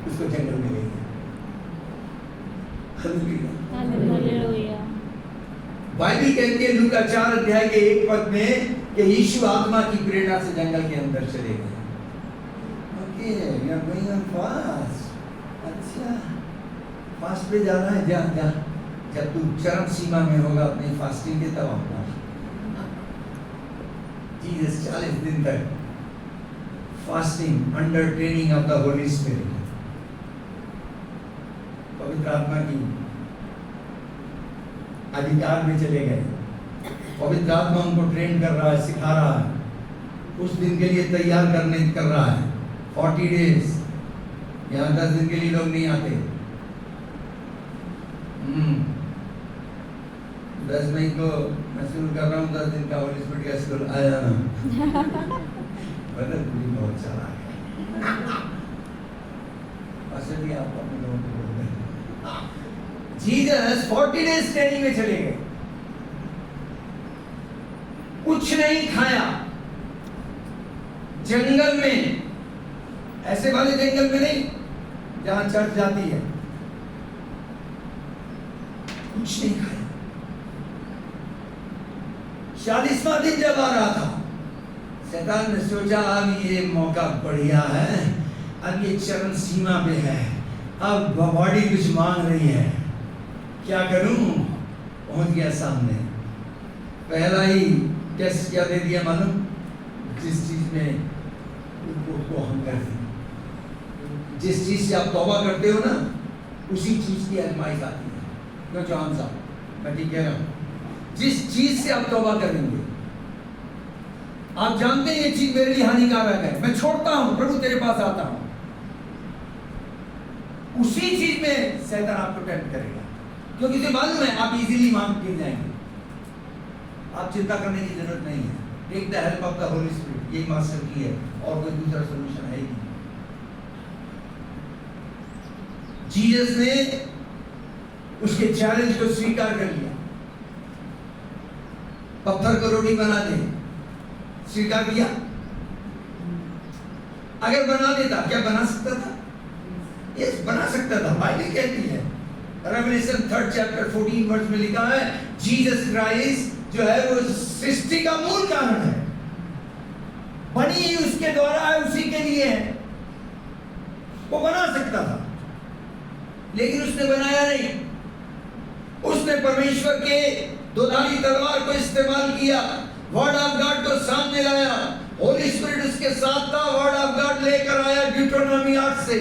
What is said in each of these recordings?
उसको जंगल में ले गया। हालेलुया। बाइबल कहती है लूका 4 अध्याय के 1 पद में कि यीशु आत्मा की प्रेरणा से जंगल के अंदर चले गए। Okay, we are going on fast. अच्छा, फास्ट पे जाना है, जा जा। जब तू चरम सीमा में होगा अपनी फास्टिंग के, तब आऊंगा। जीसस 40 दिन तक fasting under training of the holy spirit, पवित्र आत्मा की अधिकार में चले गए। पवित्र आत्मा उनको ट्रेन कर रहा है, सिखा रहा है, उस दिन के लिए तैयार कर रहा है। 40 डेज, यहाँ 10 दिन के लिए लोग नहीं आते। 10 मई को मैं शुरू कर रहा हूँ 10 दिन का होली स्पिरिट का स्कूल आया ना। बहुत सारा है। भी आप अपने लोगों को बोलते हैं। जीसस 40 डेज ट्रेनिंग में चले गए, कुछ नहीं खाया जंगल में, ऐसे वाले जंगल में नहीं जहां चर्च जाती है, कुछ नहीं खाया। 40वां दिन जब आ रहा था, शैतान ने सोचा अब ये मौका बढ़िया है, अब ये चरम सीमा पे है, अब बॉडी कुछ मांग रही है, क्या करूं? पहुंच गया सामने, पहला ही टेस्ट क्या दे दिया मालूम? जिस चीज में उसको हम कर दें, जिस चीज से आप तौबा करते हो ना, उसी चीज की आजमाइश आती है। क्यों जॉन साहब, मैं ठीक कह रहा हूं? जिस चीज से आप तौबा करेंगे, आप जानते हैं ये चीज मेरे लिए हानिकारक है, मैं छोड़ता हूं, प्रभु तेरे पास आता हूं, उसी चीज में शैतान आपको टेम्प्ट करेगा, क्योंकि इसे मालूम है आप इजीली मांग गिर जाएंगे। आप चिंता करने की जरूरत नहीं है। Take the help of the holy spirit, ये मास्टर की है, और कोई दूसरा सॉल्यूशन है ही नहीं। जीसस ने उसके चैलेंज को स्वीकार कर लिया, पत्थर को रोटी बना दे, स्वीकार किया। अगर बना देता, क्या बना सकता था? यस, बना सकता था। बाइबल कहती है, रेवलेशन 3 चैप्टर 14 वर्स में लिखा है, जीसस क्राइस्ट जो है वो सृष्टि का मूल कारण है, बनी ही उसके द्वारा है, उसी के लिए है। वो बना सकता था, लेकिन उसने बनाया नहीं। उसने परमेश्वर के दोधारी तलवार को इस्तेमाल किया, वर्ड ऑफ गॉड को सामने लाया, होली स्पिरिट उसके साथ था, वर्ड ऑफ गॉड लेकर आया ड्यूटरोनॉमी 8 से,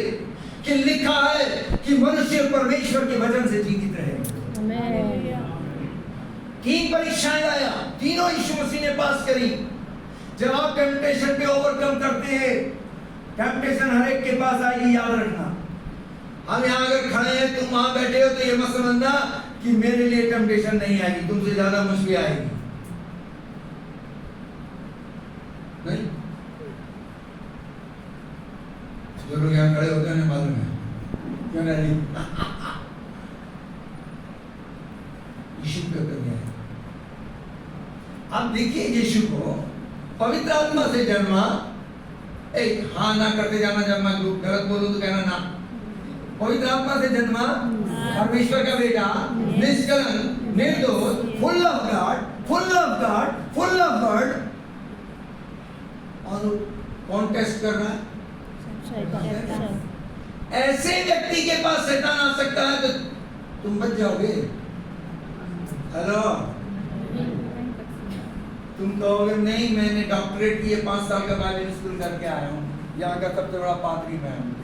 कि लिखा है कि मनुष्य परमेश्वर के वचन से जीवित रहेगा। आमीन। 3 परीक्षाएं लाया, तीनों यीशु मसीह ने पास करी। जब आप टेम्पटेशन पे ओवरकम करते हैं, टेम्पटेशन हर एक के पास आएगी, याद रखना। हम यहाँ अगर खड़े हैं, तुम वहां बैठे हो, तो ये मत समझना कि मेरे लिए टेम्पटेशन नहीं आएगी, तुमसे ज्यादा मुश्किल आएगी। नहीं, जो लोग यहाँ खड़े होते हैं मालूम है क्यों नहीं? यीशु पे उतर गया। आप देखिए यीशु को पवित्र आत्मा से जन्मा, एक हाँ ना करते जाना, जब मैं गलत बोलूं तो कहना ना। पवित्र आत्मा से जन्मा, परमेश्वर का बेटा, निष्कलंक, निर्दोष, full of God, full of God, full of God, और कौन टेस्ट कर रहा है? ऐसे व्यक्ति के पास शैतान आ सकता है तो तुम बच जाओगे। हेलो, तुम कहोगे नहीं, मैंने डॉक्टरेट किए, 5 साल का बाइबल स्कूल करके आया हूँ, यहाँ का सबसे बड़ा पादरी मैं हूँ।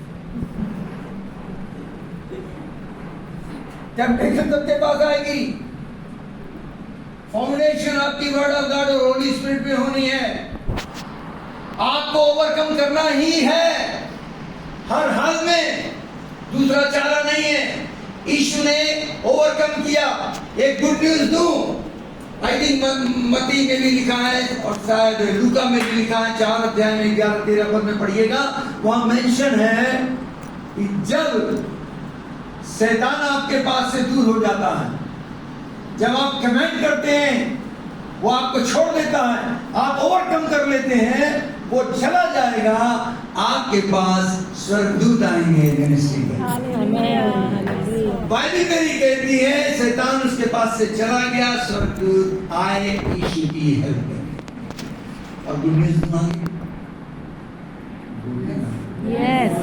टेम्पटेशन सबके पास आएगी। फाउंडेशन आपकी वर्ड ऑफ गॉड और होली स्पिरिट में होनी है। आपको ओवरकम करना ही है हर हाल में, दूसरा चारा नहीं है। यीशु ने ओवरकम किया। एक गुड न्यूज दूं, आई थिंक मत्ती में भी लिखा है और शायद लूका में भी लिखा है, 4 अध्याय में 11-13 पद में पढ़िएगा, वहां मेंशन है कि जब शैतान आपके पास से दूर हो जाता है, जब आप कमेंट करते हैं, वो आपको छोड़ देता है, आप ओवरकम कर लेते हैं, वो चला जाएगा आपके पास स्वर्गदूत आएंगे मिनिस्ट्री में। हालेलुया। बाइबल मेरी कहती है शैतान उसके पास से चला गया, स्वर्गदूत आए यीशु की हेल्प में और गुड न्यूज़ सुनाई। यस।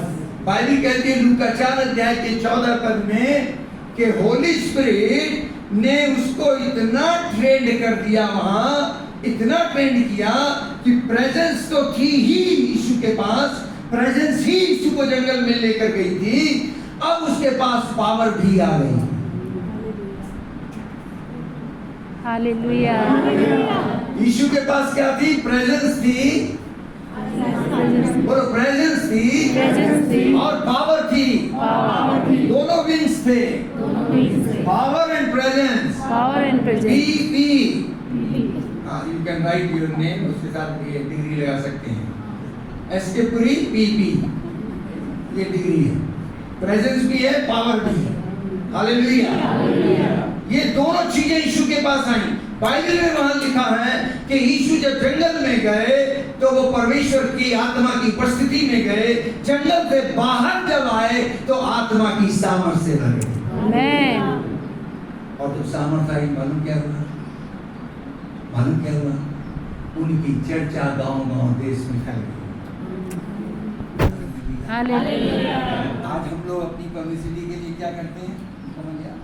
बाइबल कहती है लूका 4 अध्याय के 14 पद में कि होली स्पिरिट ने उसको इतना ट्रेंड कर दिया, वहां इतना ट्रेंड किया कि प्रेजेंस तो थी ही यीशु के पास, प्रेजेंस ही यीशु को जंगल में लेकर गई थी, अब उसके पास पावर भी आ गई। हालेलुया। यीशु के पास क्या थी? प्रेजेंस थी, बोलो प्रेजेंस थी, प्रेजेंस थी और पावर थी, पावर थी, दोनों विंग्स थे, दोनों wings थे। Power and presence. Power and P presence. P U can write your name, उसके साथ ये डिग्री लगा सकते हैं। एस के पूरी पी पी, ये डिग्री है, प्रेजेंस भी है, पावर भी है। हालेलुया। ये दोनों चीजें यीशु के पास आई। बाइबल में वहां लिखा है कि यीशु जब जंगल में गए तो वो परमेश्वर की आत्मा की उपस्थिति में गए, जंगल से बाहर जब आए तो आत्मा की सामर्थ से भरे। आमेन। और जब सामर्थ आई मालूम क्या हुआ? मालूम क्या हुआ? उनकी चर्चा गांव-गांव देश में फैल गई। हालेलुया। आज हम लोग अपनी पब्लिसिटी के लिए क्या करते हैं? समझ गया?